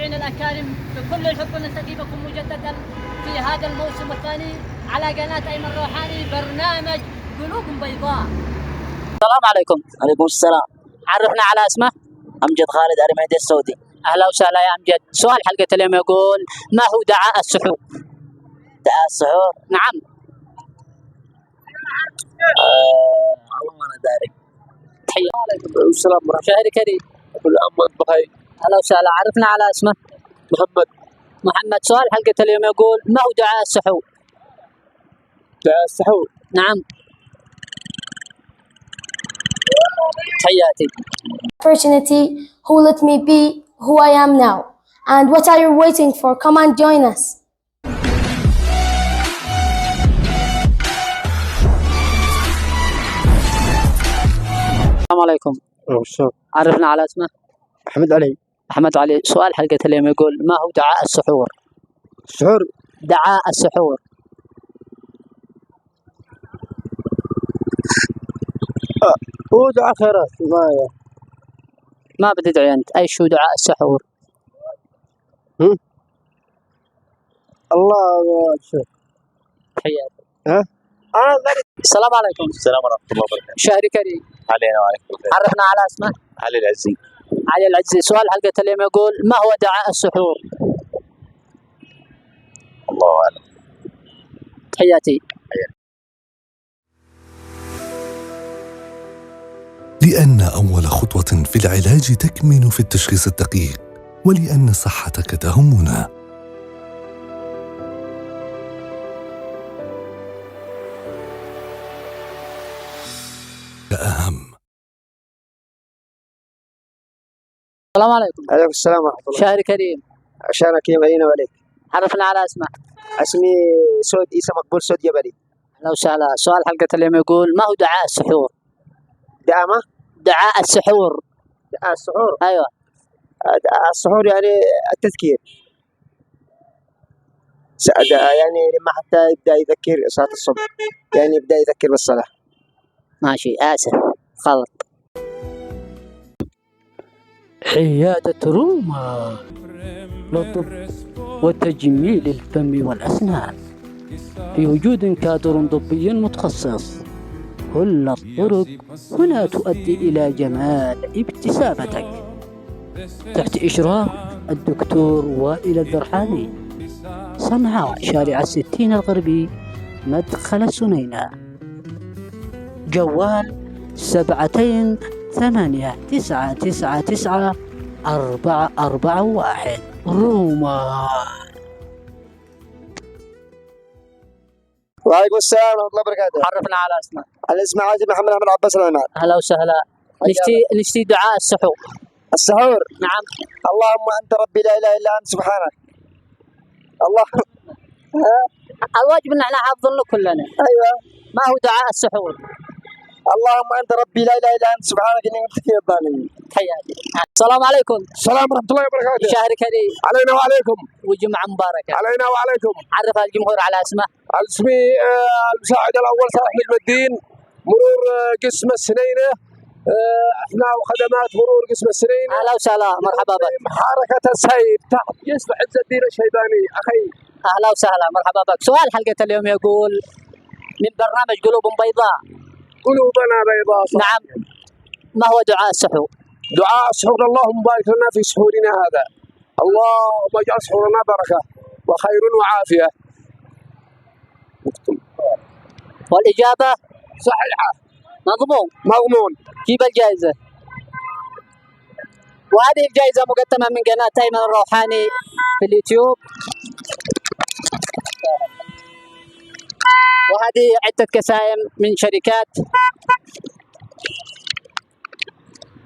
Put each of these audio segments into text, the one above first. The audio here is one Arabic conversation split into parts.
مستمعينا الأكارم بكل الحب نستضيفكم مجددا في هذا الموسم الثاني على قناة أيمن روحاني برنامج قلوب بيضاء. السلام عليكم. عليكم السلام. عرفنا على اسمه. أمجد خالد أرميدي السعودي. أهلا وسهلا يا أمجد. سؤال حلقة اليوم يقول: ما هو دعاء السحور؟ دعاء السحور؟ نعم. والله ما أنا داري. تحية. عليكم السلام ورحمة الله. شهر كريم. كل عام وأنت بخير. أهلا وسهلا. عرفنا على اسمه. محمد. سؤال حلقة اليوم يقول: ما هو دعاء السحور؟ دعاء السحور؟ نعم. تحياتي. Opportunity who let me be who I am now. And what are you waiting for? Come and join us. السلام عليكم. عرفنا على اسمه. أحمد علي. أحمد علي. سؤال حلقة اليوم يقول: ما هو دعاء السحور؟ السحور؟ دعاء السحور. هو دعاء خيرات. ما بتدعي أنت. أي شو دعاء السحور؟ الله شوف. تحياتي. السلام عليكم. السلام ورحمة الله وبركاته. شهر كريم. علينا وعليكم الخير. عرفنا على اسمه. علي العزي. علي العزي. سؤال حلقة اليوم يقول: ما هو دعاء السحور؟ الله أعلم. تحياتي. لأن أول خطوة في العلاج تكمن في التشخيص الدقيق، ولأن صحتك تهمنا. أهم. السلام عليكم. عليكم السلام ورحمة الله. شهر كريم. عشانك يا علينا وعليك. عرفنا على اسمه. اسمي سود عيسى مقبول سود جبلي. أهلا وسهلا. سؤال حلقة اليوم يقول: ما هو دعاء السحور؟ دعاء السحور. دعاء السحور؟ أيوة. دعاء السحور يعني التذكير. يعني لما حتى يبدأ يذكر صلاة الصبح، يعني يبدأ يذكر بالصلاة. ماشي. آسف غلط. حيادة روما للطب وتجميل الفم والأسنان في وجود كادر طبي متخصص. كل الطرق هنا تؤدي إلى جمال ابتسامتك تحت إشراف الدكتور وائل الذرحاني، صنعاء، شارع 60 الغربي، مدخل السنينة. جوال 729999441 روما. وعليكم السلام ورحمة الله وبركاته. عرفنا على اسمه. الاسم عاجل محمد أحمد عباس العماد. أهلا وسهلا. نشتي دعاء السحور. السحور؟ نعم. اللهم أنت ربي لا إله إلا أنت سبحانك. الله. الواجب ان احنا حافظينه كلنا. ايوه. ما هو دعاء السحور؟ اللهم انت ربي لا اله الا انت سبحانك اني كنت من الظالمين. تحياتي. السلام عليكم. السلام ورحمه الله وبركاته. شهر كريم. علينا وعليكم. وجمعه مباركه. علينا وعليكم. عرف الجمهور على اسمه. اسمي المساعد الاول صالح نجم الدين، مرور قسم السنينه. احنا وخدمات مرور قسم السنينه. اهلا وسهلا. مرحبا بك. حركه السيف تحت جسم عز الدين الشيباني اخي. اهلا وسهلا. مرحبا بك. سؤال حلقه اليوم يقول: من برنامج قلوب بيضاء. قلوبنا بيضاء. نعم. ما هو دعاء السحور؟ دعاء السحور: اللهم بارك لنا في سحورنا هذا، اللهم اجعل سحورنا بركه وخير وعافيه. والاجابه صحيحه. مضمون. جيب الجائزه. وهذه الجائزه مقدمه من قناه ايمن الروحاني في اليوتيوب. وهذه عدة كسائم من شركات.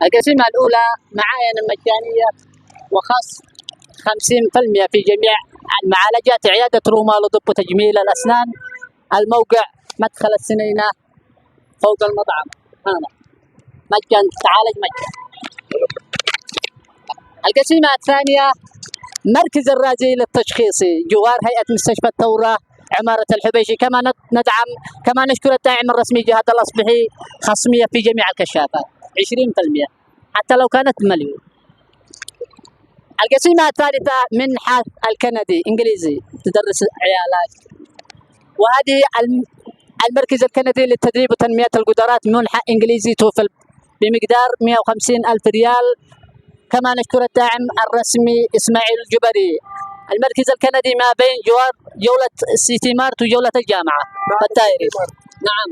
القسيمة الأولى معاين مجانية وخصم 50% في جميع المعالجات. عيادة روما لطب وتجميل الأسنان. الموقع مدخل السنينة فوق المطعم. هنا مجان، تعالج مجان. القسيمة الثانية مركز الرازي للتشخيصي جوار هيئة مستشفى الثورة عمارة الحبيشي. كما نشكر الداعم الرسمي جهاد الأصبحي، خصمية في جميع الكشافات 20% حتى لو كانت مليون. القسيمة الثالثة منحة الكندي إنجليزي تدرس عيالات. وهذه المركز الكندي للتدريب وتنمية القدرات منحة إنجليزي توفل بمقدار 150,000 ريال. كما نشكر الداعم الرسمي إسماعيل الجبري. المركز الكندي ما بين جوار جولة سيتي مارت وجولة الجامعة الدائري. نعم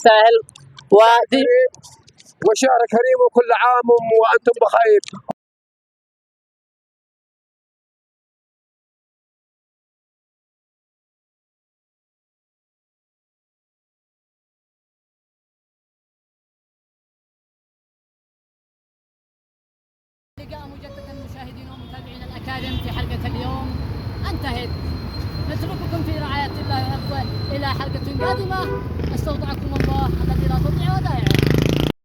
سهل وشهر كريم وكل عام وأنتم بخير. لقاء مجددا مشاهدينا ومتابعينا الأكاديم في حلقة اليوم انتهت. نترككم في رعاية الله وحفظه إلى حلقة قادمة. استودعكم الله الذي لا تضيع ودائعه.